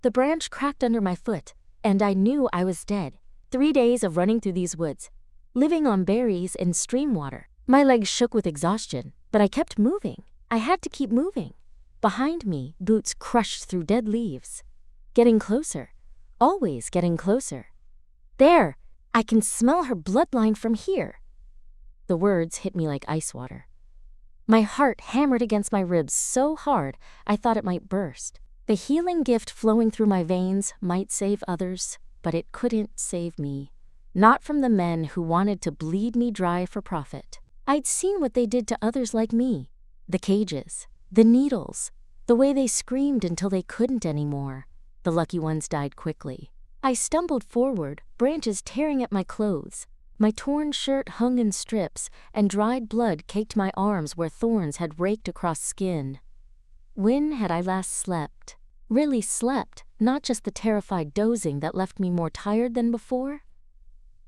The branch cracked under my foot, and I knew I was dead. 3 days of running through these woods, living on berries and stream water. My legs shook with exhaustion, but I kept moving. I had to keep moving. Behind me, boots crushed through dead leaves. Getting closer. Always getting closer. There! I can smell her bloodline from here. The words hit me like ice water. My heart hammered against my ribs so hard I thought it might burst. The healing gift flowing through my veins might save others, but it couldn't save me. Not from the men who wanted to bleed me dry for profit. I'd seen what they did to others like me. The cages, the needles, the way they screamed until they couldn't anymore. The lucky ones died quickly. I stumbled forward, branches tearing at my clothes. My torn shirt hung in strips, and dried blood caked my arms where thorns had raked across skin. When had I last slept? Really slept, not just the terrified dozing that left me more tired than before?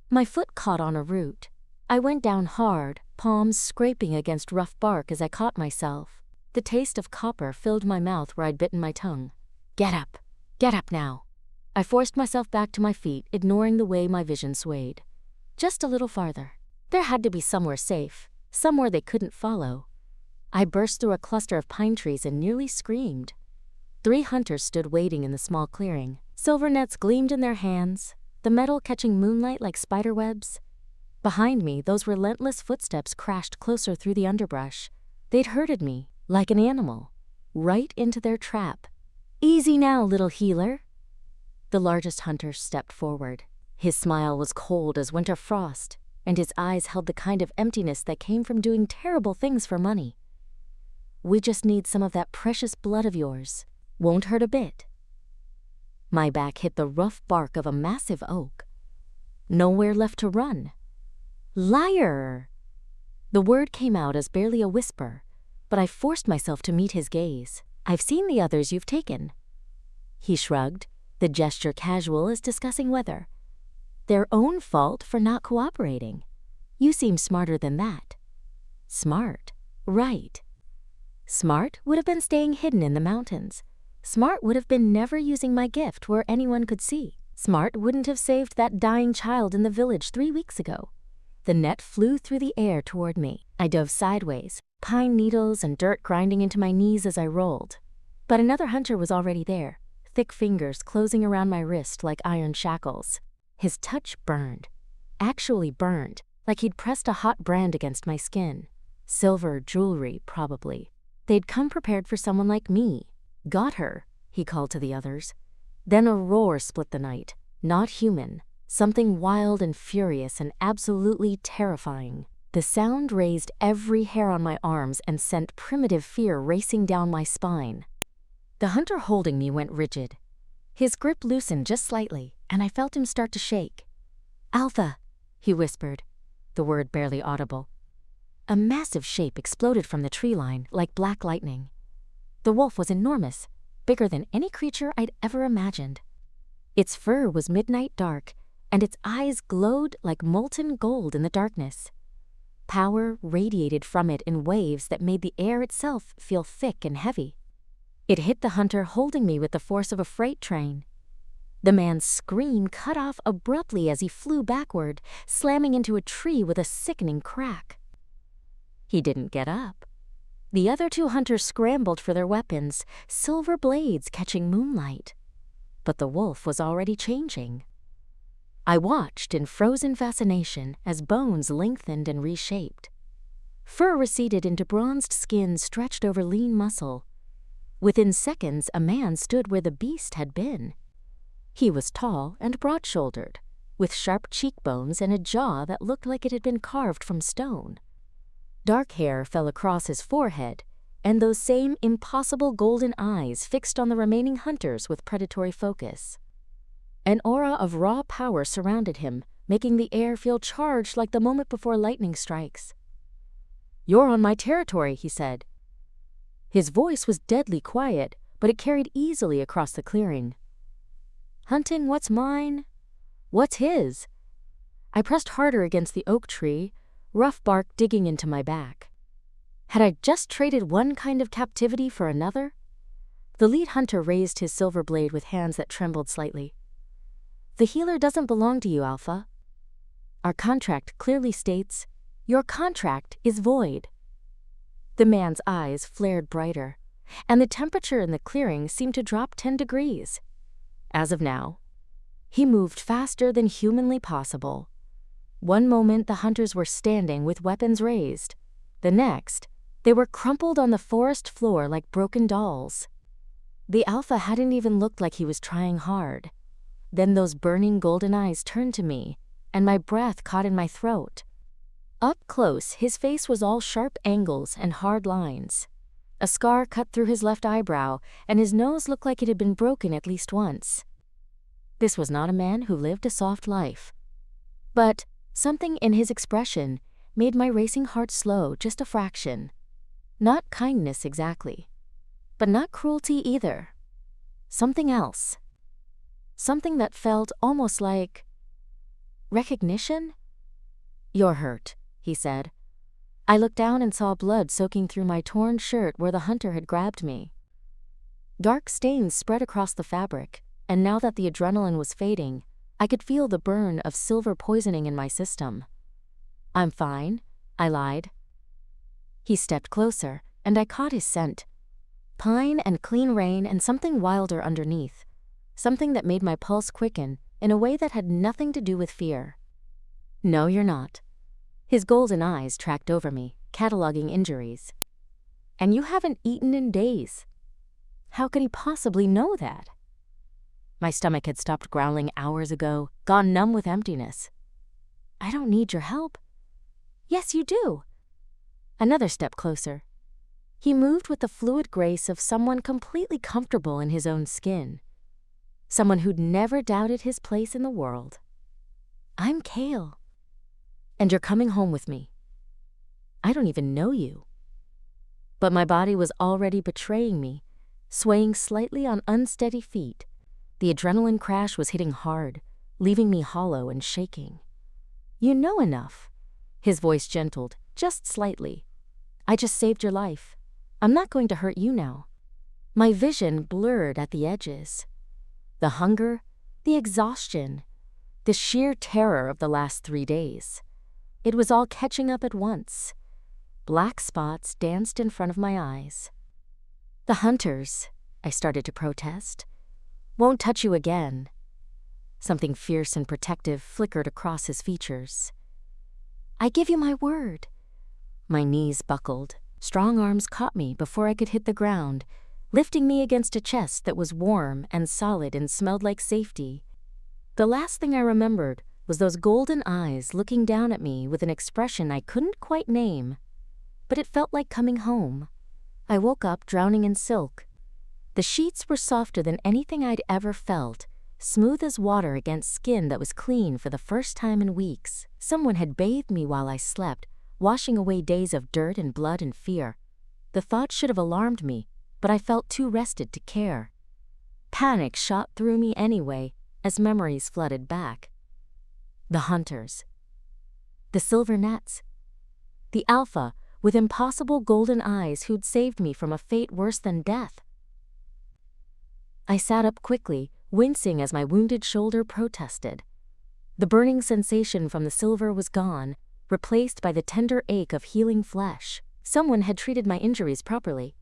My foot caught on a root. I went down hard, palms scraping against rough bark as I caught myself. The taste of copper filled my mouth where I'd bitten my tongue. Get up now. I forced myself back to my feet, ignoring the way my vision swayed. Just a little farther. There had to be somewhere safe, somewhere they couldn't follow. I burst through a cluster of pine trees and nearly screamed. 3 hunters stood waiting in the small clearing. Silver nets gleamed in their hands, the metal catching moonlight like spider webs. Behind me, those relentless footsteps crashed closer through the underbrush. They'd herded me, like an animal, right into their trap. Easy now, little healer. The largest hunter stepped forward. His smile was cold as winter frost, and his eyes held the kind of emptiness that came from doing terrible things for money. We just need some of that precious blood of yours. Won't hurt a bit. My back hit the rough bark of a massive oak. Nowhere left to run. Liar! The word came out as barely a whisper, but I forced myself to meet his gaze. I've seen the others you've taken. He shrugged, the gesture casual as discussing weather. Their own fault for not cooperating. You seem smarter than that. Smart, right. Smart would have been staying hidden in the mountains. Smart would have been never using my gift where anyone could see. Smart wouldn't have saved that dying child in the village 3 weeks ago. The net flew through the air toward me. I dove sideways, pine needles and dirt grinding into my knees as I rolled. But another hunter was already there, thick fingers closing around my wrist like iron shackles. His touch burned. Actually burned, like he'd pressed a hot brand against my skin. Silver jewelry, probably. They'd come prepared for someone like me. Got her, he called to the others. Then a roar split the night. Not human. Something wild and furious and absolutely terrifying. The sound raised every hair on my arms and sent primitive fear racing down my spine. The hunter holding me went rigid. His grip loosened just slightly, and I felt him start to shake. Alpha, he whispered, the word barely audible. A massive shape exploded from the tree line like black lightning. The wolf was enormous, bigger than any creature I'd ever imagined. Its fur was midnight dark, and its eyes glowed like molten gold in the darkness. Power radiated from it in waves that made the air itself feel thick and heavy. It hit the hunter holding me with the force of a freight train. The man's scream cut off abruptly as he flew backward, slamming into a tree with a sickening crack. He didn't get up. The other 2 hunters scrambled for their weapons, silver blades catching moonlight. But the wolf was already changing. I watched in frozen fascination as bones lengthened and reshaped. Fur receded into bronzed skin stretched over lean muscle. Within seconds, a man stood where the beast had been. He was tall and broad-shouldered, with sharp cheekbones and a jaw that looked like it had been carved from stone. Dark hair fell across his forehead, and those same impossible golden eyes fixed on the remaining hunters with predatory focus. An aura of raw power surrounded him, making the air feel charged like the moment before lightning strikes. "You're on my territory," he said. His voice was deadly quiet, but it carried easily across the clearing. "Hunting what's mine? What's his?" I pressed harder against the oak tree, rough bark digging into my back. Had I just traded one kind of captivity for another? The lead hunter raised his silver blade with hands that trembled slightly. "The healer doesn't belong to you, Alpha. Our contract clearly states, your contract is void." The man's eyes flared brighter, and the temperature in the clearing seemed to drop 10 degrees. As of now, he moved faster than humanly possible. One moment the hunters were standing with weapons raised. The next, they were crumpled on the forest floor like broken dolls. The Alpha hadn't even looked like he was trying hard. Then those burning golden eyes turned to me, and my breath caught in my throat. Up close, his face was all sharp angles and hard lines. A scar cut through his left eyebrow, and his nose looked like it had been broken at least once. This was not a man who lived a soft life. But something in his expression made my racing heart slow just a fraction. Not kindness exactly, but not cruelty either. Something else. Something that felt almost like recognition? "You're hurt," he said. I looked down and saw blood soaking through my torn shirt where the hunter had grabbed me. Dark stains spread across the fabric, and now that the adrenaline was fading, I could feel the burn of silver poisoning in my system. "I'm fine," I lied. He stepped closer, and I caught his scent. Pine and clean rain and something wilder underneath. Something that made my pulse quicken in a way that had nothing to do with fear. "No, you're not." His golden eyes tracked over me, cataloging injuries. "And you haven't eaten in days." How could he possibly know that? My stomach had stopped growling hours ago, gone numb with emptiness. "I don't need your help." "Yes, you do." Another step closer. He moved with the fluid grace of someone completely comfortable in his own skin. Someone who'd never doubted his place in the world. "I'm Kale. And you're coming home with me. I don't even know you." But my body was already betraying me, swaying slightly on unsteady feet. The adrenaline crash was hitting hard, leaving me hollow and shaking. "You know enough." His voice gentled, just slightly. "I just saved your life. I'm not going to hurt you now." My vision blurred at the edges. The hunger, the exhaustion, the sheer terror of the last 3 days. It was all catching up at once. Black spots danced in front of my eyes. "The hunters," I started to protest, "won't touch you again." Something fierce and protective flickered across his features. "I give you my word." My knees buckled. Strong arms caught me before I could hit the ground, lifting me against a chest that was warm and solid and smelled like safety. The last thing I remembered was those golden eyes looking down at me with an expression I couldn't quite name, but it felt like coming home. I woke up drowning in silk. The sheets were softer than anything I'd ever felt, smooth as water against skin that was clean for the first time in weeks. Someone had bathed me while I slept, washing away days of dirt and blood and fear. The thought should have alarmed me, but I felt too rested to care. Panic shot through me anyway, as memories flooded back. The hunters. The silver nets. The Alpha, with impossible golden eyes who'd saved me from a fate worse than death. I sat up quickly, wincing as my wounded shoulder protested. The burning sensation from the silver was gone, replaced by the tender ache of healing flesh. Someone had treated my injuries properly.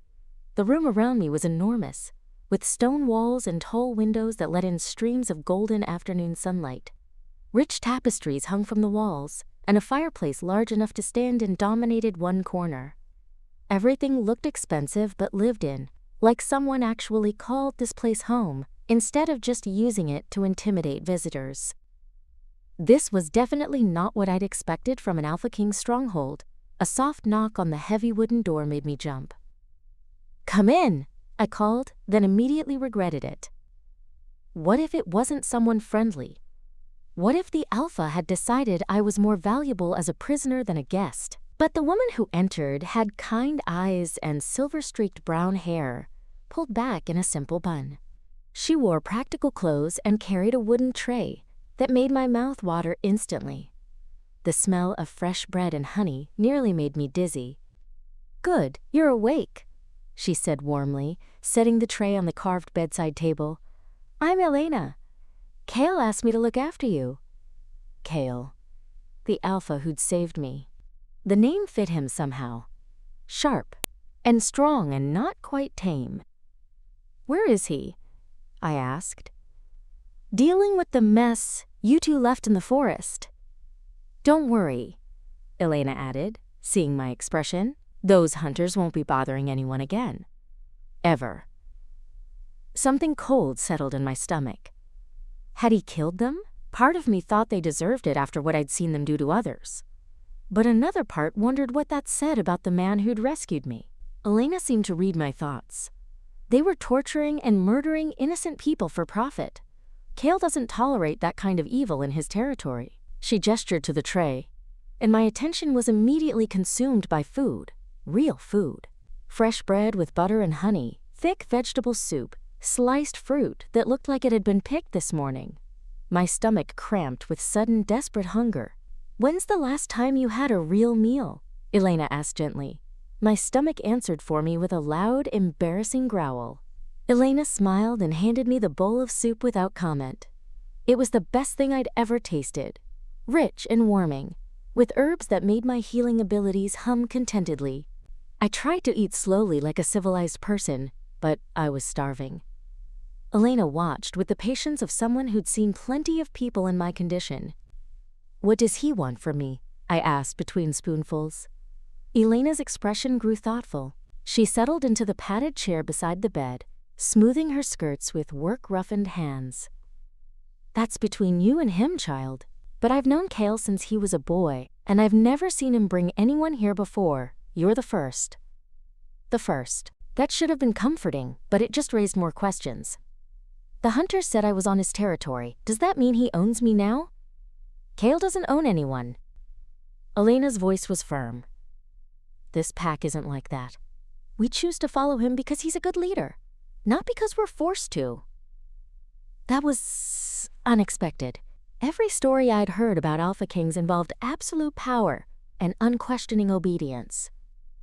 The room around me was enormous, with stone walls and tall windows that let in streams of golden afternoon sunlight. Rich tapestries hung from the walls, and a fireplace large enough to stand in dominated one corner. Everything looked expensive but lived in, like someone actually called this place home, instead of just using it to intimidate visitors. This was definitely not what I'd expected from an Alpha King stronghold. A soft knock on the heavy wooden door made me jump. "Come in," I called, then immediately regretted it. What if it wasn't someone friendly? What if the Alpha had decided I was more valuable as a prisoner than a guest? But the woman who entered had kind eyes and silver-streaked brown hair, pulled back in a simple bun. She wore practical clothes and carried a wooden tray that made my mouth water instantly. The smell of fresh bread and honey nearly made me dizzy. "Good, you're awake," she said warmly, setting the tray on the carved bedside table. "I'm Elena. Kale asked me to look after you." Kale. The alpha who'd saved me. The name fit him somehow. Sharp and strong and not quite tame. "Where is he?" I asked. "Dealing with the mess you two left in the forest." "Don't worry," Elena added, seeing my expression. "Those hunters won't be bothering anyone again. Ever." Something cold settled in my stomach. Had he killed them? Part of me thought they deserved it after what I'd seen them do to others. But another part wondered what that said about the man who'd rescued me. Elena seemed to read my thoughts. They were torturing and murdering innocent people for profit. Kale doesn't tolerate that kind of evil in his territory. She gestured to the tray, and my attention was immediately consumed by food. Real food. Fresh bread with butter and honey, thick vegetable soup, sliced fruit that looked like it had been picked this morning. My stomach cramped with sudden, desperate hunger. "When's the last time you had a real meal?" Elena asked gently. My stomach answered for me with a loud, embarrassing growl. Elena smiled and handed me the bowl of soup without comment. It was the best thing I'd ever tasted. Rich and warming, with herbs that made my healing abilities hum contentedly. I tried to eat slowly like a civilized person, but I was starving. Elena watched with the patience of someone who'd seen plenty of people in my condition. "What does he want from me?" I asked between spoonfuls. Elena's expression grew thoughtful. She settled into the padded chair beside the bed, smoothing her skirts with work-roughened hands. "That's between you and him, child. But I've known Kale since he was a boy, and I've never seen him bring anyone here before. You're the first." The first. That should have been comforting, but it just raised more questions. "The hunter said I was on his territory. Does that mean he owns me now?" "Kale doesn't own anyone." Elena's voice was firm. "This pack isn't like that. We choose to follow him because he's a good leader, not because we're forced to." That was unexpected. Every story I'd heard about Alpha Kings involved absolute power and unquestioning obedience,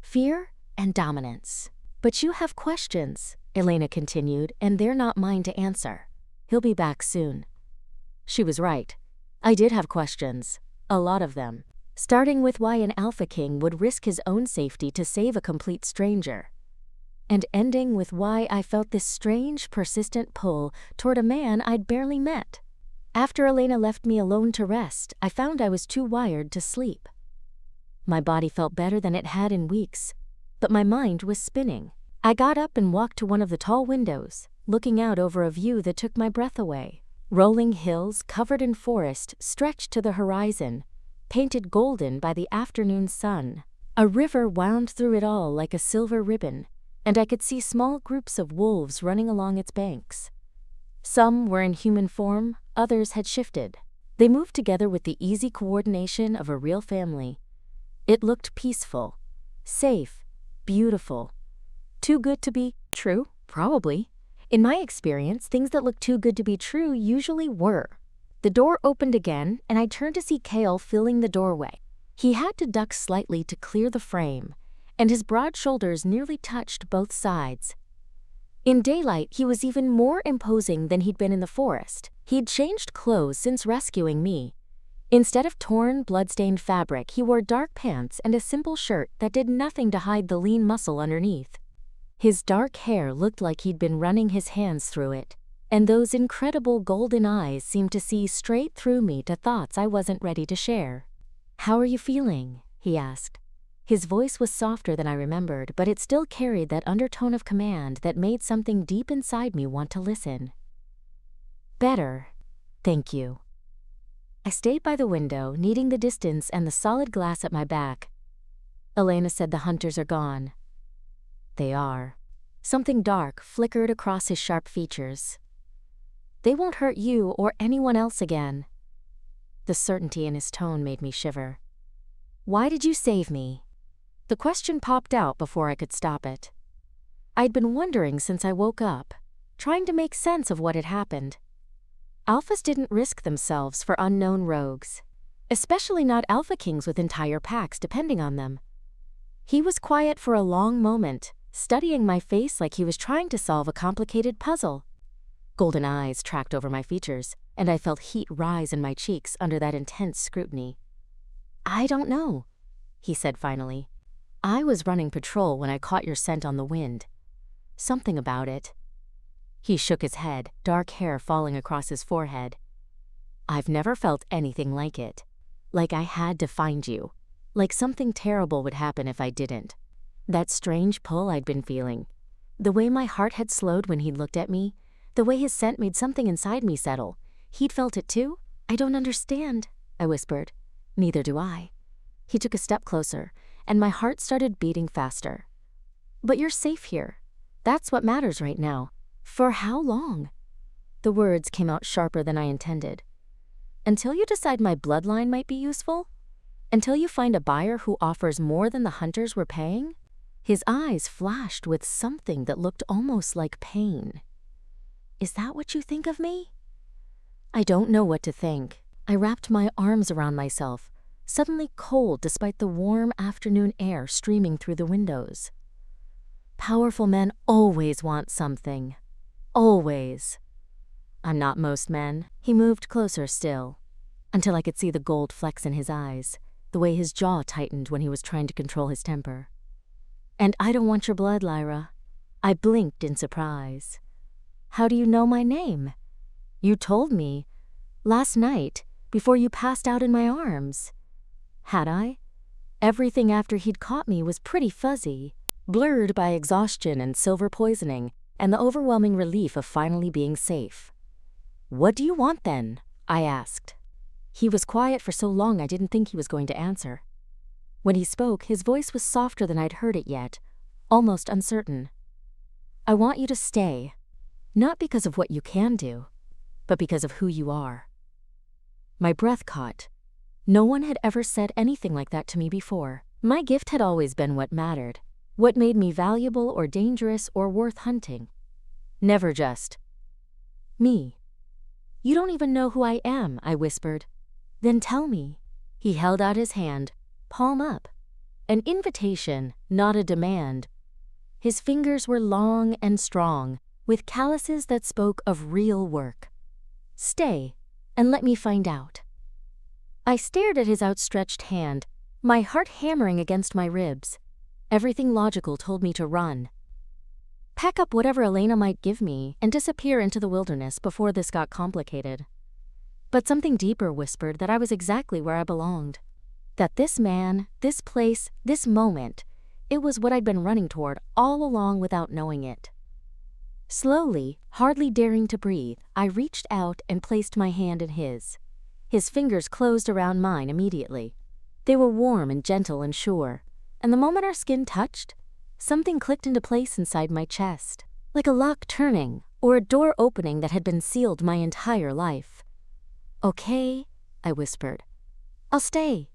fear and dominance. "But you have questions," Elena continued, "and they're not mine to answer. He'll be back soon." She was right. I did have questions, a lot of them, starting with why an Alpha King would risk his own safety to save a complete stranger, and ending with why I felt this strange, persistent pull toward a man I'd barely met. After Elena left me alone to rest, I found I was too wired to sleep. My body felt better than it had in weeks, but my mind was spinning. I got up and walked to one of the tall windows, looking out over a view that took my breath away. Rolling hills covered in forest stretched to the horizon, painted golden by the afternoon sun. A river wound through it all like a silver ribbon, and I could see small groups of wolves running along its banks. Some were in human form, others had shifted. They moved together with the easy coordination of a real family. It looked peaceful, safe, beautiful. Too good to be true? Probably. In my experience, things that look too good to be true usually were. The door opened again, and I turned to see Kale filling the doorway. He had to duck slightly to clear the frame, and his broad shoulders nearly touched both sides. In daylight, he was even more imposing than he'd been in the forest. He'd changed clothes since rescuing me. Instead of torn, blood-stained fabric, he wore dark pants and a simple shirt that did nothing to hide the lean muscle underneath. His dark hair looked like he'd been running his hands through it, and those incredible golden eyes seemed to see straight through me to thoughts I wasn't ready to share. "How are you feeling?" he asked. His voice was softer than I remembered, but it still carried that undertone of command that made something deep inside me want to listen. "Better, thank you." I stayed by the window, needing the distance and the solid glass at my back. Elena said the hunters are gone. They are. Something dark flickered across his sharp features. "They won't hurt you or anyone else again." The certainty in his tone made me shiver. "Why did you save me?" The question popped out before I could stop it. I'd been wondering since I woke up, trying to make sense of what had happened. Alphas didn't risk themselves for unknown rogues, especially not Alpha Kings with entire packs depending on them. He was quiet for a long moment, studying my face like he was trying to solve a complicated puzzle. Golden eyes tracked over my features, and I felt heat rise in my cheeks under that intense scrutiny. "I don't know," he said finally. "I was running patrol when I caught your scent on the wind. Something about it." He shook his head, dark hair falling across his forehead. "I've never felt anything like it. Like I had to find you. Like something terrible would happen if I didn't. That strange pull I'd been feeling. The way my heart had slowed when he'd looked at me. The way his scent made something inside me settle. He'd felt it too?" "I don't understand," I whispered. "Neither do I." He took a step closer, and my heart started beating faster. "But you're safe here. That's what matters right now. For how long?" The words came out sharper than I intended. "Until you decide my bloodline might be useful? Until you find a buyer who offers more than the hunters were paying?" His eyes flashed with something that looked almost like pain. "Is that what you think of me?" I don't know what to think. I wrapped my arms around myself, suddenly cold despite the warm afternoon air streaming through the windows. Powerful men always want something. Always. I'm not most men. He moved closer still, until I could see the gold flecks in his eyes, the way his jaw tightened when he was trying to control his temper. "And I don't want your blood, Lyra." I blinked in surprise. "How do you know my name?" "You told me. Last night, before you passed out in my arms." Had I? Everything after he'd caught me was pretty fuzzy, blurred by exhaustion and silver poisoning, and the overwhelming relief of finally being safe. "What do you want then?" I asked. He was quiet for so long I didn't think he was going to answer. When he spoke, his voice was softer than I'd heard it yet, almost uncertain. "I want you to stay, not because of what you can do, but because of who you are." My breath caught. No one had ever said anything like that to me before. My gift had always been what mattered, what made me valuable or dangerous or worth hunting. Never just me. "You don't even know who I am," I whispered. "Then tell me." He held out his hand, palm up. An invitation, not a demand. His fingers were long and strong, with calluses that spoke of real work. "Stay, and let me find out." I stared at his outstretched hand, my heart hammering against my ribs. Everything logical told me to run. Pack up whatever Elena might give me and disappear into the wilderness before this got complicated. But something deeper whispered that I was exactly where I belonged. That this man, this place, this moment, it was what I'd been running toward all along without knowing it. Slowly, hardly daring to breathe, I reached out and placed my hand in his. His fingers closed around mine immediately. They were warm and gentle and sure, and the moment our skin touched, something clicked into place inside my chest, like a lock turning or a door opening that had been sealed my entire life. "Okay," I whispered. "I'll stay."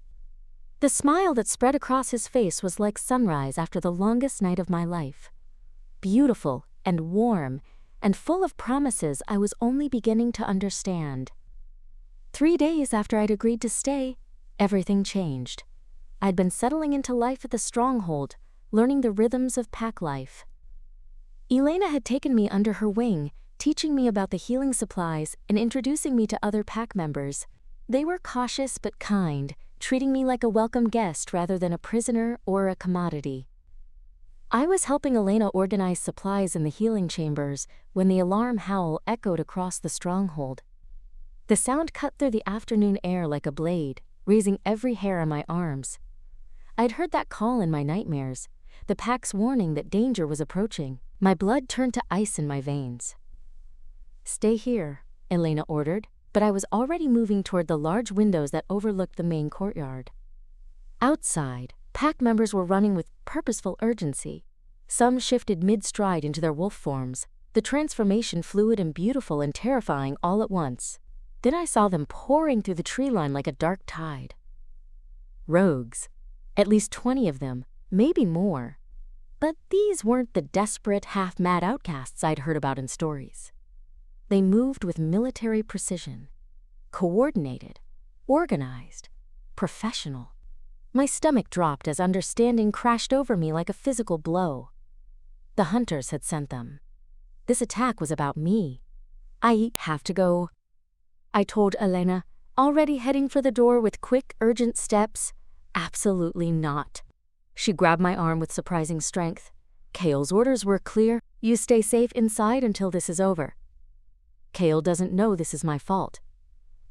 The smile that spread across his face was like sunrise after the longest night of my life. Beautiful and warm and full of promises I was only beginning to understand. 3 days after I'd agreed to stay, everything changed. I'd been settling into life at the stronghold, learning the rhythms of pack life. Elena had taken me under her wing, teaching me about the healing supplies and introducing me to other pack members. They were cautious but kind, treating me like a welcome guest rather than a prisoner or a commodity. I was helping Elena organize supplies in the healing chambers when the alarm howl echoed across the stronghold. The sound cut through the afternoon air like a blade, raising every hair on my arms. I'd heard that call in my nightmares, the pack's warning that danger was approaching. My blood turned to ice in my veins. "Stay here," Elena ordered, but I was already moving toward the large windows that overlooked the main courtyard. Outside, pack members were running with purposeful urgency. Some shifted mid-stride into their wolf forms, the transformation fluid and beautiful and terrifying all at once. Then I saw them pouring through the tree line like a dark tide. Rogues. At least 20 of them, maybe more. But these weren't the desperate, half-mad outcasts I'd heard about in stories. They moved with military precision, coordinated, organized, professional. My stomach dropped as understanding crashed over me like a physical blow. The hunters had sent them. This attack was about me. I have to go, I told Elena, already heading for the door with quick, urgent steps. Absolutely not. She grabbed my arm with surprising strength. Kale's orders were clear. You stay safe inside until this is over. Kale doesn't know this is my fault.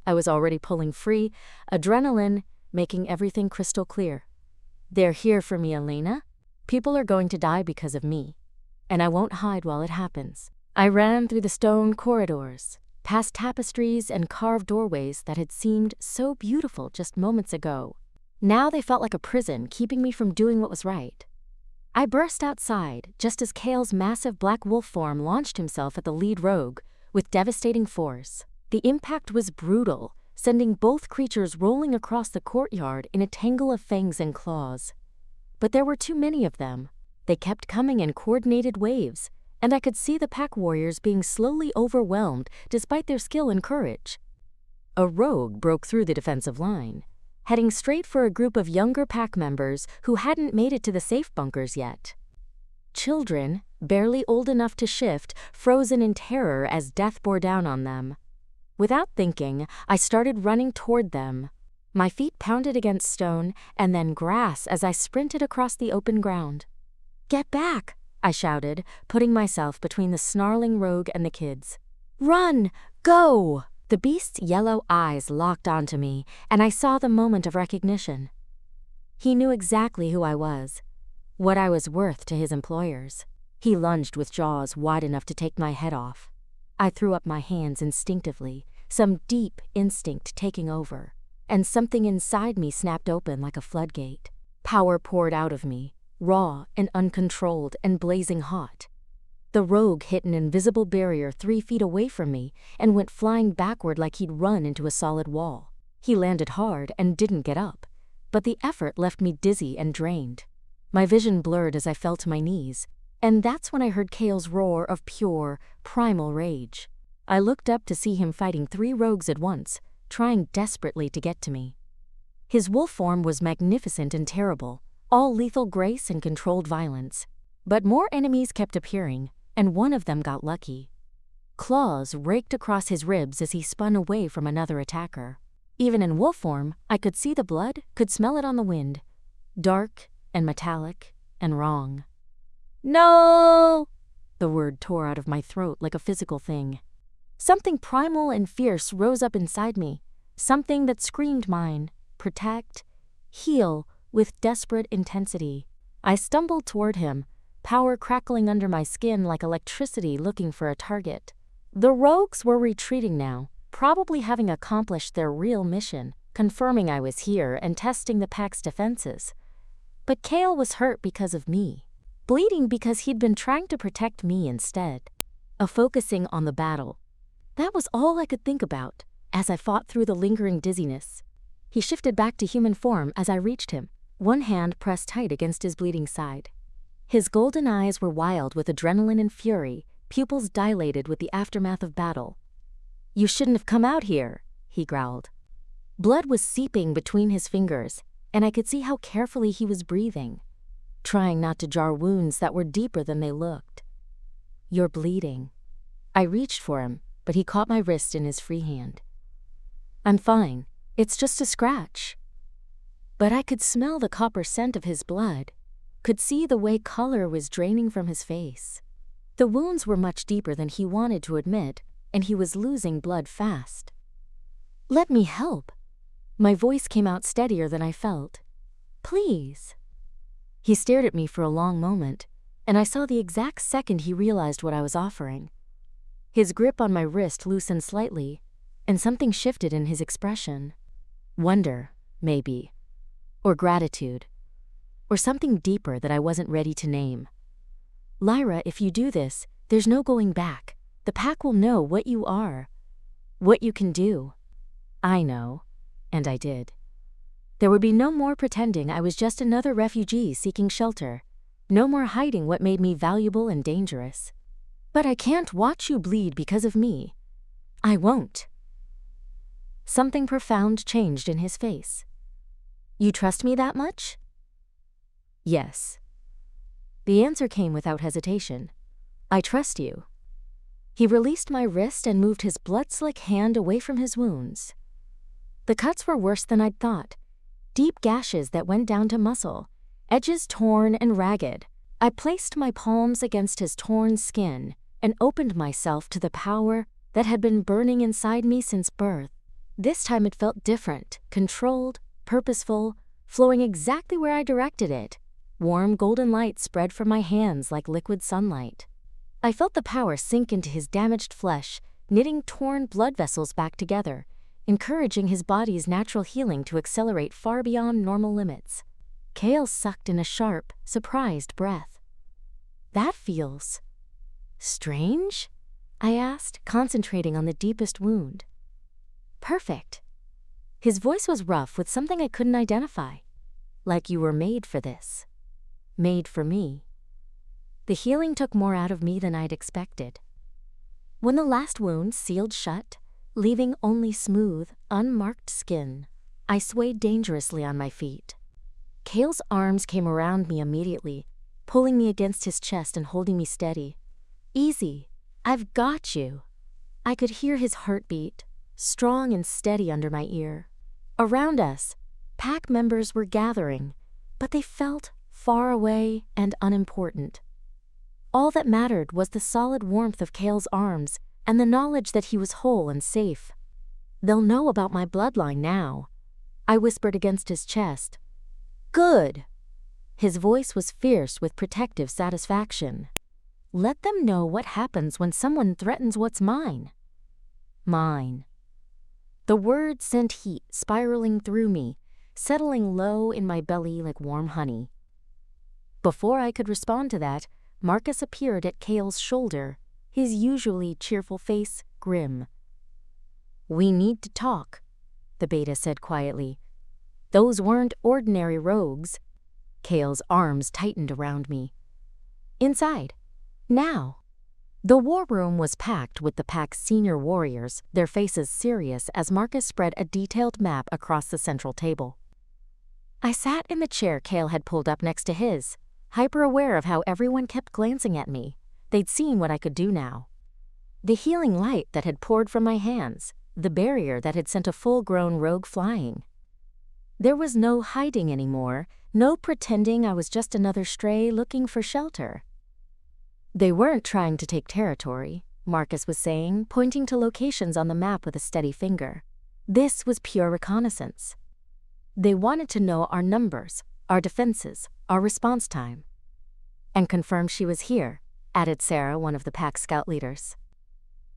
I was already pulling free, adrenaline making everything crystal clear. They're here for me, Elena. People are going to die because of me, and I won't hide while it happens. I ran through the stone corridors, past tapestries and carved doorways that had seemed so beautiful just moments ago. Now they felt like a prison, keeping me from doing what was right. I burst outside just as Kale's massive black wolf form launched himself at the lead rogue with devastating force. The impact was brutal, sending both creatures rolling across the courtyard in a tangle of fangs and claws. But there were too many of them. They kept coming in coordinated waves, and I could see the pack warriors being slowly overwhelmed despite their skill and courage. A rogue broke through the defensive line, heading straight for a group of younger pack members who hadn't made it to the safe bunkers yet. Children, barely old enough to shift, frozen in terror as death bore down on them. Without thinking, I started running toward them. My feet pounded against stone and then grass as I sprinted across the open ground. "Get back!" I shouted, putting myself between the snarling rogue and the kids. "Run! Go!" The beast's yellow eyes locked onto me, and I saw the moment of recognition. He knew exactly who I was, what I was worth to his employers. He lunged with jaws wide enough to take my head off. I threw up my hands instinctively, some deep instinct taking over, and something inside me snapped open like a floodgate. Power poured out of me, raw and uncontrolled and blazing hot. The rogue hit an invisible barrier 3 feet away from me and went flying backward like he'd run into a solid wall. He landed hard and didn't get up, but the effort left me dizzy and drained. My vision blurred as I fell to my knees, and that's when I heard Kale's roar of pure, primal rage. I looked up to see him fighting 3 rogues at once, trying desperately to get to me. His wolf form was magnificent and terrible, all lethal grace and controlled violence. But more enemies kept appearing, and one of them got lucky. Claws raked across his ribs as he spun away from another attacker. Even in wolf form, I could see the blood, could smell it on the wind. Dark and metallic and wrong. "No!" The word tore out of my throat like a physical thing. Something primal and fierce rose up inside me, something that screamed mine, protect, heal, with desperate intensity. I stumbled toward him, power crackling under my skin like electricity looking for a target. The rogues were retreating now, probably having accomplished their real mission, confirming I was here and testing the pack's defenses. But Kale was hurt because of me, bleeding because he'd been trying to protect me instead. Focusing on the battle. That was all I could think about as I fought through the lingering dizziness. He shifted back to human form as I reached him, one hand pressed tight against his bleeding side. His golden eyes were wild with adrenaline and fury, pupils dilated with the aftermath of battle. "You shouldn't have come out here," he growled. Blood was seeping between his fingers, and I could see how carefully he was breathing, trying not to jar wounds that were deeper than they looked. "You're bleeding." I reached for him, but he caught my wrist in his free hand. "I'm fine. It's just a scratch." But I could smell the copper scent of his blood, could see the way color was draining from his face. The wounds were much deeper than he wanted to admit, and he was losing blood fast. "Let me help." My voice came out steadier than I felt. "Please." He stared at me for a long moment, and I saw the exact second he realized what I was offering. His grip on my wrist loosened slightly, and something shifted in his expression. Wonder, maybe, or gratitude, or something deeper that I wasn't ready to name. "Lyra, if you do this, there's no going back. The pack will know what you are, what you can do." I know, and I did. There would be no more pretending I was just another refugee seeking shelter, no more hiding what made me valuable and dangerous. "But I can't watch you bleed because of me." "I won't." Something profound changed in his face. "You trust me that much?" "Yes." The answer came without hesitation. I trust you. He released my wrist and moved his blood-slick hand away from his wounds. The cuts were worse than I'd thought. Deep gashes that went down to muscle, edges torn and ragged. I placed my palms against his torn skin and opened myself to the power that had been burning inside me since birth. This time it felt different, controlled, purposeful, flowing exactly where I directed it. Warm golden light spread from my hands like liquid sunlight. I felt the power sink into his damaged flesh, knitting torn blood vessels back together, encouraging his body's natural healing to accelerate far beyond normal limits. Kale sucked in a sharp, surprised breath. That feels strange? I asked, concentrating on the deepest wound. Perfect. His voice was rough with something I couldn't identify. Like you were made for this. Made for me. The healing took more out of me than I'd expected. When the last wound sealed shut, leaving only smooth, unmarked skin, I swayed dangerously on my feet. Kale's arms came around me immediately, pulling me against his chest and holding me steady. Easy. I've got you. I could hear his heartbeat, strong and steady under my ear. Around us, pack members were gathering, but they felt far away and unimportant. All that mattered was the solid warmth of Kale's arms and the knowledge that he was whole and safe. They'll know about my bloodline now, I whispered against his chest. Good. His voice was fierce with protective satisfaction. Let them know what happens when someone threatens what's mine. Mine. The word sent heat spiraling through me, settling low in my belly like warm honey. Before I could respond to that, Marcus appeared at Kale's shoulder, his usually cheerful face grim. We need to talk, the beta said quietly. Those weren't ordinary rogues. Kale's arms tightened around me. Inside. Now. The war room was packed with the pack's senior warriors, their faces serious as Marcus spread a detailed map across the central table. I sat in the chair Kale had pulled up next to his, hyper-aware of how everyone kept glancing at me. They'd seen what I could do now. The healing light that had poured from my hands, the barrier that had sent a full-grown rogue flying. There was no hiding anymore, no pretending I was just another stray looking for shelter. They weren't trying to take territory, Marcus was saying, pointing to locations on the map with a steady finger. This was pure reconnaissance. They wanted to know our numbers, our defenses, our response time. And confirm she was here, added Sarah, one of the pack scout leaders.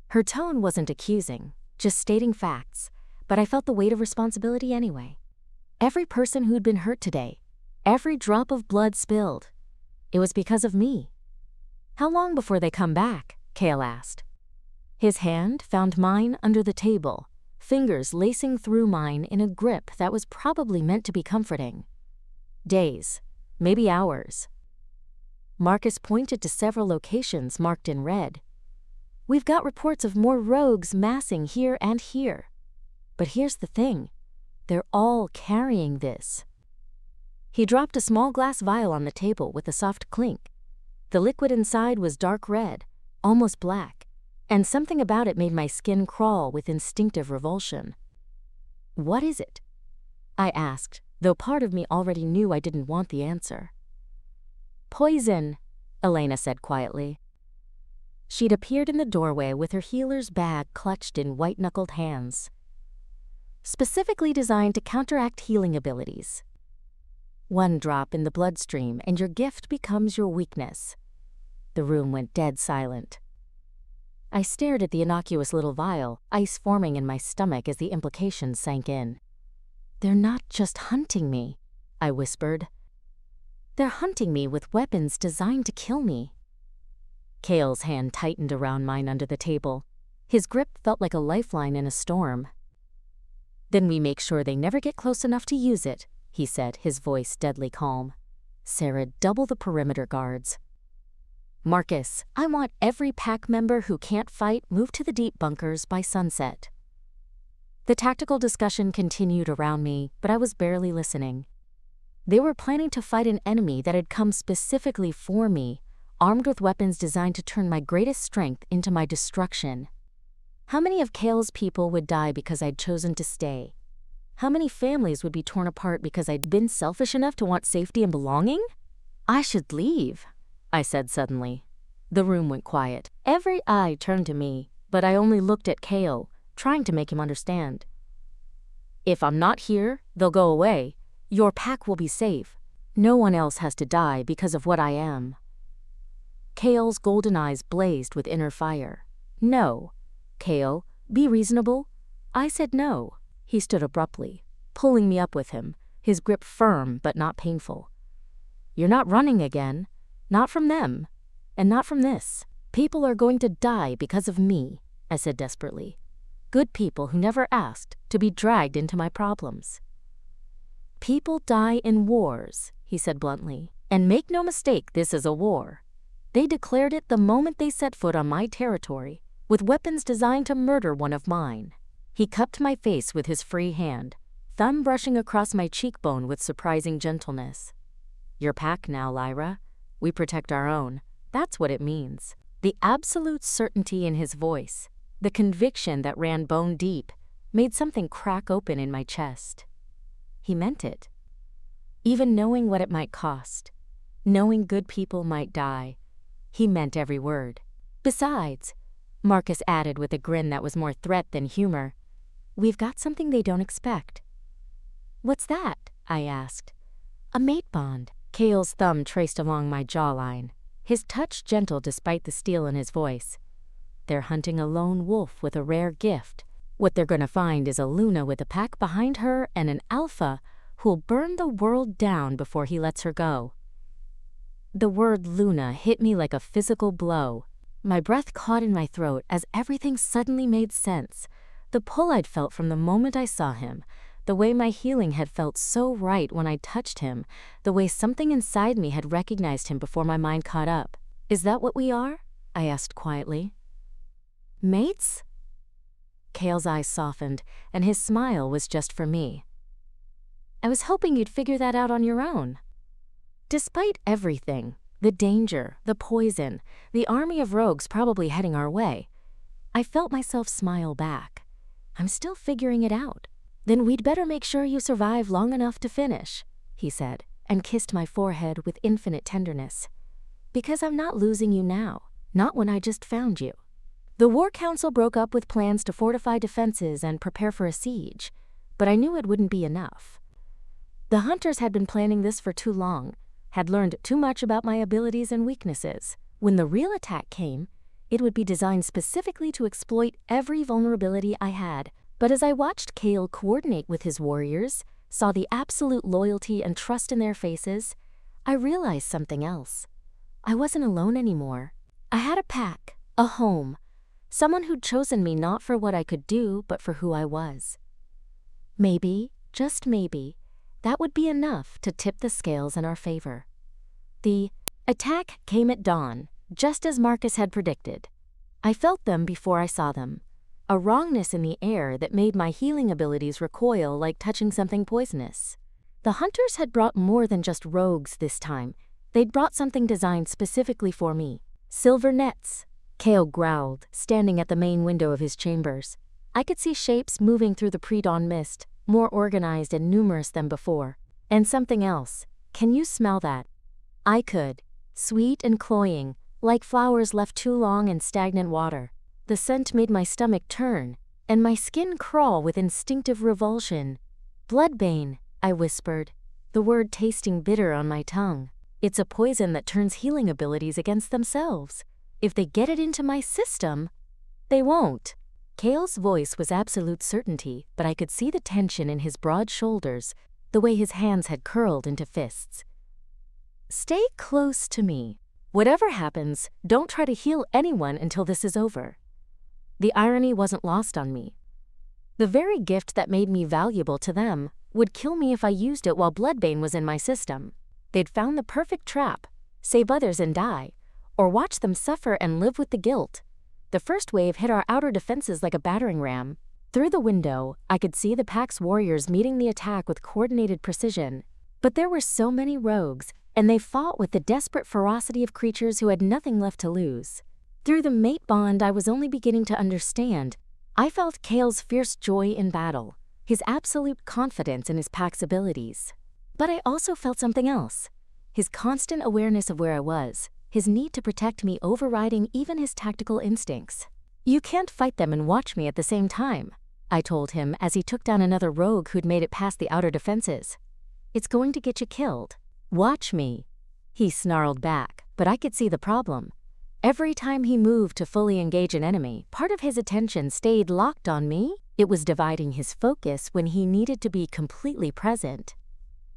Her tone wasn't accusing, just stating facts, but I felt the weight of responsibility anyway. Every person who'd been hurt today, every drop of blood spilled, it was because of me. How long before they come back? Kale asked. His hand found mine under the table, fingers lacing through mine in a grip that was probably meant to be comforting. Days, maybe hours. Marcus pointed to several locations marked in red. We've got reports of more rogues massing here and here. But here's the thing. They're all carrying this. He dropped a small glass vial on the table with a soft clink. The liquid inside was dark red, almost black, and something about it made my skin crawl with instinctive revulsion. What is it? I asked, though part of me already knew I didn't want the answer. Poison, Elena said quietly. She'd appeared in the doorway with her healer's bag clutched in white-knuckled hands. Specifically designed to counteract healing abilities. One drop in the bloodstream and your gift becomes your weakness. The room went dead silent. I stared at the innocuous little vial, ice forming in my stomach as the implications sank in. They're not just hunting me, I whispered. They're hunting me with weapons designed to kill me. Kale's hand tightened around mine under the table. His grip felt like a lifeline in a storm. Then we make sure they never get close enough to use it, he said, his voice deadly calm. Sarah, double the perimeter guards. Marcus, I want every pack member who can't fight moved to the deep bunkers by sunset. The tactical discussion continued around me, but I was barely listening. They were planning to fight an enemy that had come specifically for me, armed with weapons designed to turn my greatest strength into my destruction. How many of Kale's people would die because I'd chosen to stay? How many families would be torn apart because I'd been selfish enough to want safety and belonging? I should leave, I said suddenly. The room went quiet. Every eye turned to me, but I only looked at Kale, trying to make him understand. If I'm not here, they'll go away. Your pack will be safe. No one else has to die because of what I am. Kale's golden eyes blazed with inner fire. No. Kale, be reasonable. I said no. He stood abruptly, pulling me up with him, his grip firm but not painful. You're not running again. Not from them. And not from this. People are going to die because of me, I said desperately. Good people who never asked to be dragged into my problems. People die in wars, he said bluntly. And make no mistake, this is a war. They declared it the moment they set foot on my territory, with weapons designed to murder one of mine. He cupped my face with his free hand, thumb brushing across my cheekbone with surprising gentleness. Your pack now, Lyra. We protect our own. That's what it means. The absolute certainty in his voice, the conviction that ran bone deep, made something crack open in my chest. He meant it. Even knowing what it might cost, knowing good people might die, he meant every word. Besides, Marcus added with a grin that was more threat than humor, we've got something they don't expect. What's that? I asked. A mate bond. Kale's thumb traced along my jawline, his touch gentle despite the steel in his voice. They're hunting a lone wolf with a rare gift. What they're gonna find is a Luna with a pack behind her and an alpha who'll burn the world down before he lets her go. The word Luna hit me like a physical blow. My breath caught in my throat as everything suddenly made sense. The pull I'd felt from the moment I saw him, the way my healing had felt so right when I touched him, the way something inside me had recognized him before my mind caught up. Is that what we are? I asked quietly. Mates? Kale's eyes softened, and his smile was just for me. I was hoping you'd figure that out on your own. Despite everything, the danger, the poison, the army of rogues probably heading our way, I felt myself smile back. I'm still figuring it out. Then we'd better make sure you survive long enough to finish, he said, and kissed my forehead with infinite tenderness. Because I'm not losing you now, not when I just found you. The War Council broke up with plans to fortify defenses and prepare for a siege, but I knew it wouldn't be enough. The hunters had been planning this for too long, had learned too much about my abilities and weaknesses. When the real attack came, it would be designed specifically to exploit every vulnerability I had. But as I watched Kale coordinate with his warriors, saw the absolute loyalty and trust in their faces, I realized something else. I wasn't alone anymore. I had a pack, a home, someone who'd chosen me not for what I could do, but for who I was. Maybe, just maybe, that would be enough to tip the scales in our favor. The attack came at dawn, just as Marcus had predicted. I felt them before I saw them. A wrongness in the air that made my healing abilities recoil like touching something poisonous. The hunters had brought more than just rogues this time. They'd brought something designed specifically for me. Silver nets. Kale growled, standing at the main window of his chambers. I could see shapes moving through the pre-dawn mist, more organized and numerous than before. And something else. Can you smell that? I could. Sweet and cloying, like flowers left too long in stagnant water. The scent made my stomach turn, and my skin crawl with instinctive revulsion. Bloodbane, I whispered, the word tasting bitter on my tongue. It's a poison that turns healing abilities against themselves. If they get it into my system, they won't. Kale's voice was absolute certainty, but I could see the tension in his broad shoulders, the way his hands had curled into fists. Stay close to me. Whatever happens, don't try to heal anyone until this is over. The irony wasn't lost on me. The very gift that made me valuable to them would kill me if I used it while Bloodbane was in my system. They'd found the perfect trap, save others and die, or watch them suffer and live with the guilt. The first wave hit our outer defenses like a battering ram. Through the window, I could see the pack's warriors meeting the attack with coordinated precision. But there were so many rogues, and they fought with the desperate ferocity of creatures who had nothing left to lose. Through the mate bond I was only beginning to understand, I felt Kale's fierce joy in battle, his absolute confidence in his pack's abilities. But I also felt something else. His constant awareness of where I was, his need to protect me overriding even his tactical instincts. "You can't fight them and watch me at the same time," I told him as he took down another rogue who'd made it past the outer defenses. "It's going to get you killed. Watch me." He snarled back, but I could see the problem. Every time he moved to fully engage an enemy, part of his attention stayed locked on me. It was dividing his focus when he needed to be completely present.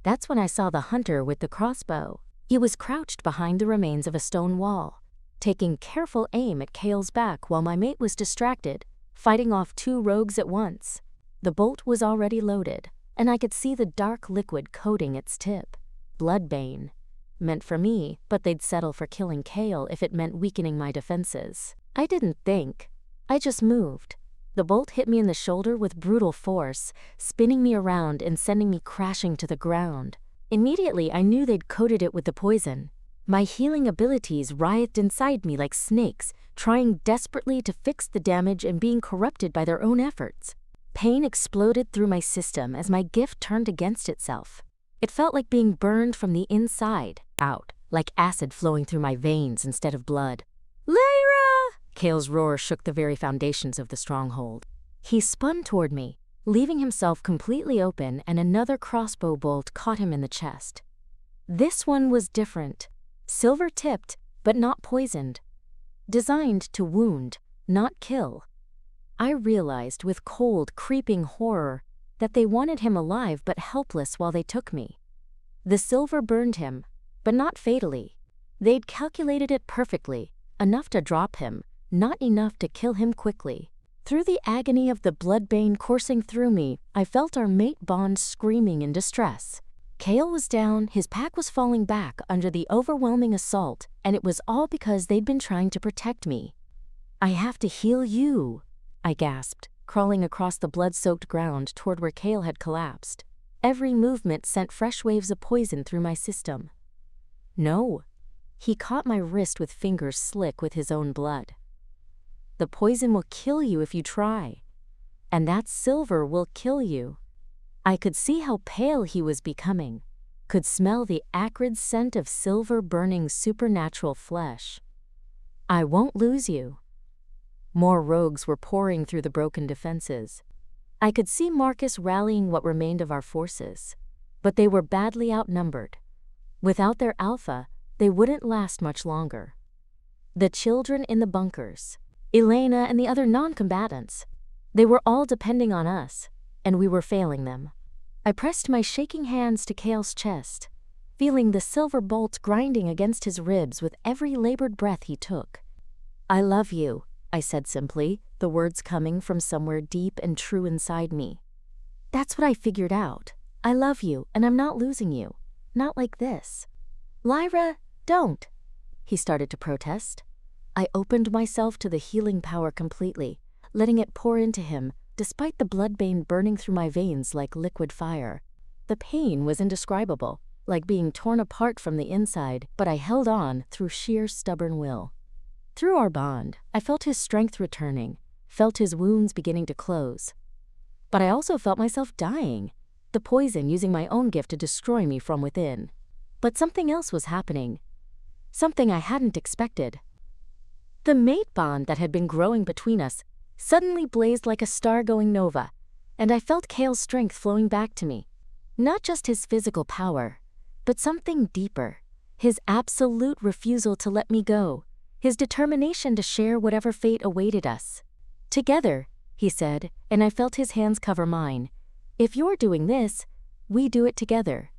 That's when I saw the hunter with the crossbow. He was crouched behind the remains of a stone wall, taking careful aim at Kale's back while my mate was distracted, fighting off 2 rogues at once. The bolt was already loaded, and I could see the dark liquid coating its tip. Bloodbane. Meant for me, but they'd settle for killing Kale if it meant weakening my defenses. I didn't think. I just moved. The bolt hit me in the shoulder with brutal force, spinning me around and sending me crashing to the ground. Immediately, I knew they'd coated it with the poison. My healing abilities writhed inside me like snakes, trying desperately to fix the damage and being corrupted by their own efforts. Pain exploded through my system as my gift turned against itself. It felt like being burned from the inside out, like acid flowing through my veins instead of blood. "Lyra!" Kale's roar shook the very foundations of the stronghold. He spun toward me, leaving himself completely open, and another crossbow bolt caught him in the chest. This one was different. Silver-tipped, but not poisoned. Designed to wound, not kill. I realized with cold, creeping horror that they wanted him alive but helpless while they took me. The silver burned him, but not fatally. They'd calculated it perfectly, enough to drop him, not enough to kill him quickly. Through the agony of the bloodbane coursing through me, I felt our mate bond screaming in distress. Kale was down, his pack was falling back under the overwhelming assault, and it was all because they'd been trying to protect me. "I have to heal you," I gasped, crawling across the blood-soaked ground toward where Kale had collapsed. Every movement sent fresh waves of poison through my system. "No." He caught my wrist with fingers slick with his own blood. "The poison will kill you if you try. And that silver will kill you." I could see how pale he was becoming, could smell the acrid scent of silver burning supernatural flesh. "I won't lose you." More rogues were pouring through the broken defenses. I could see Marcus rallying what remained of our forces, but they were badly outnumbered. Without their alpha, they wouldn't last much longer. The children in the bunkers, Elena and the other non-combatants, they were all depending on us, and we were failing them. I pressed my shaking hands to Kale's chest, feeling the silver bolt grinding against his ribs with every labored breath he took. "I love you," I said simply, the words coming from somewhere deep and true inside me. "That's what I figured out. I love you, and I'm not losing you. Not like this." "Lyra, don't," he started to protest. I opened myself to the healing power completely, letting it pour into him, despite the bloodbane burning through my veins like liquid fire. The pain was indescribable, like being torn apart from the inside, but I held on through sheer stubborn will. Through our bond, I felt his strength returning, felt his wounds beginning to close. But I also felt myself dying, the poison using my own gift to destroy me from within. But something else was happening, something I hadn't expected. The mate bond that had been growing between us suddenly blazed like a star-going nova, and I felt Kale's strength flowing back to me. Not just his physical power, but something deeper, his absolute refusal to let me go. His determination to share whatever fate awaited us. "Together," he said, and I felt his hands cover mine. "If you're doing this, we do it together."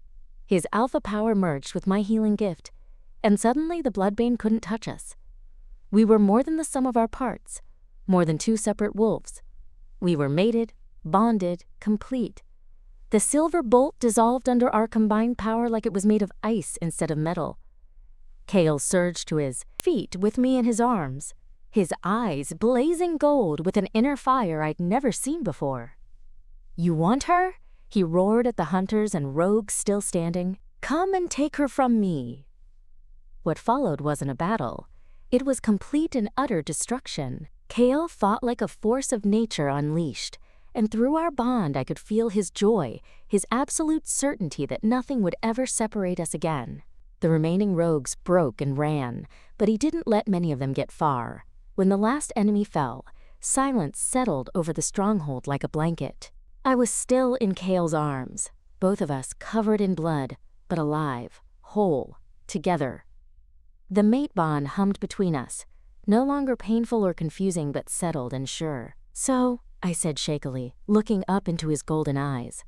His alpha power merged with my healing gift, and suddenly the bloodbane couldn't touch us. We were more than the sum of our parts, more than 2 separate wolves. We were mated, bonded, complete. The silver bolt dissolved under our combined power like it was made of ice instead of metal. Kale surged to his feet with me in his arms, his eyes blazing gold with an inner fire I'd never seen before. "You want her?" He roared at the hunters and rogues still standing, "Come and take her from me!" What followed wasn't a battle. It was complete and utter destruction. Kale fought like a force of nature unleashed, and through our bond I could feel his joy, his absolute certainty that nothing would ever separate us again. The remaining rogues broke and ran, but he didn't let many of them get far. When the last enemy fell, silence settled over the stronghold like a blanket. I was still in Kale's arms, both of us covered in blood, but alive, whole, together. The mate bond hummed between us, no longer painful or confusing but settled and sure. "So," I said shakily, looking up into his golden eyes.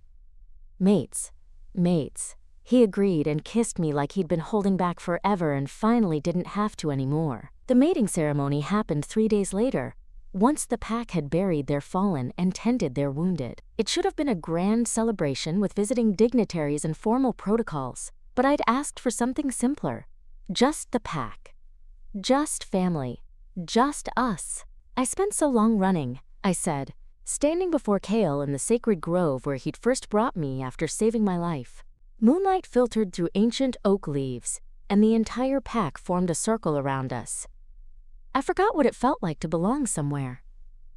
"Mates, mates." He agreed and kissed me like he'd been holding back forever and finally didn't have to anymore. The mating ceremony happened 3 days later, once the pack had buried their fallen and tended their wounded. It should have been a grand celebration with visiting dignitaries and formal protocols, but I'd asked for something simpler. Just the pack. Just family. Just us. "I spent so long running," I said, standing before Kale in the sacred grove where he'd first brought me after saving my life. Moonlight filtered through ancient oak leaves, and the entire pack formed a circle around us. I forgot what it felt like to belong somewhere.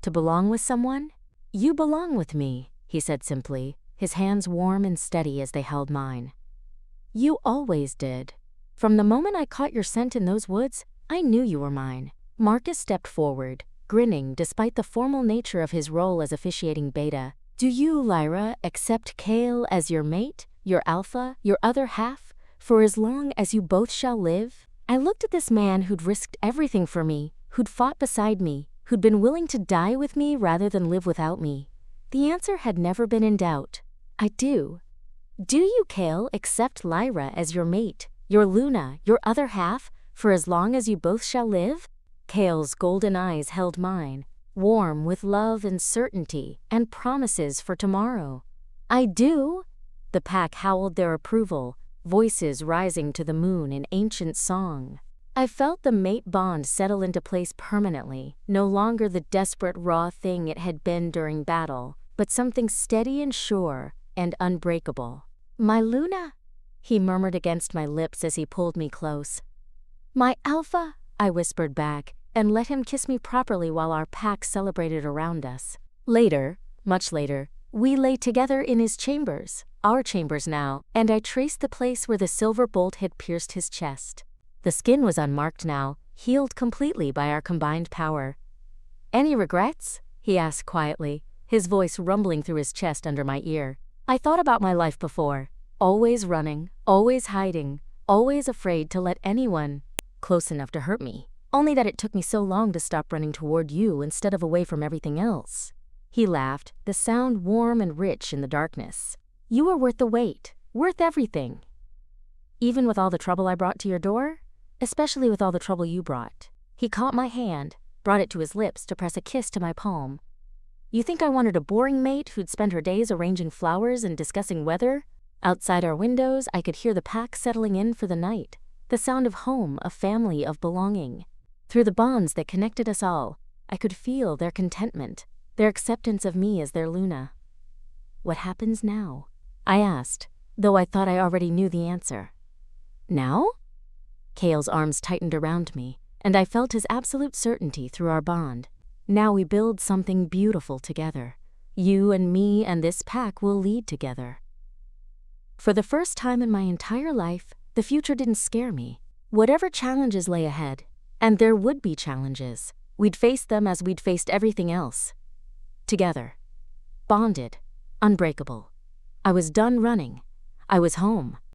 To belong with someone? "You belong with me," he said simply, his hands warm and steady as they held mine. "You always did. From the moment I caught your scent in those woods, I knew you were mine." Marcus stepped forward, grinning despite the formal nature of his role as officiating beta. "Do you, Lyra, accept Kale as your mate, your alpha, your other half, for as long as you both shall live?" I looked at this man who'd risked everything for me, who'd fought beside me, who'd been willing to die with me rather than live without me. The answer had never been in doubt. "I do." "Do you, Kale, accept Lyra as your mate, your Luna, your other half, for as long as you both shall live?" Kale's golden eyes held mine, warm with love and certainty and promises for tomorrow. "I do." The pack howled their approval, voices rising to the moon in ancient song. I felt the mate bond settle into place permanently, no longer the desperate raw thing it had been during battle, but something steady and sure and unbreakable. "My Luna," he murmured against my lips as he pulled me close. "My alpha," I whispered back, and let him kiss me properly while our pack celebrated around us. Later, much later, we lay together in his chambers, our chambers now, and I traced the place where the silver bolt had pierced his chest. The skin was unmarked now, healed completely by our combined power. "Any regrets?" he asked quietly, his voice rumbling through his chest under my ear. I thought about my life before, always running, always hiding, always afraid to let anyone close enough to hurt me. Only that it took me so long to stop running toward you instead of away from everything else. He laughed, the sound warm and rich in the darkness. "You were worth the wait, worth everything. Even with all the trouble I brought to your door, especially with all the trouble you brought." He caught my hand, brought it to his lips to press a kiss to my palm. "You think I wanted a boring mate who'd spend her days arranging flowers and discussing weather?" Outside our windows, I could hear the pack settling in for the night, the sound of home, of family, of belonging. Through the bonds that connected us all, I could feel their contentment, their acceptance of me as their Luna. "What happens now?" I asked, though I thought I already knew the answer. "Now?" Kale's arms tightened around me, and I felt his absolute certainty through our bond. "Now we build something beautiful together. You and me and this pack will lead together." For the first time in my entire life, the future didn't scare me. Whatever challenges lay ahead, and there would be challenges, we'd face them as we'd faced everything else. Together. Bonded. Unbreakable. I was done running. I was home.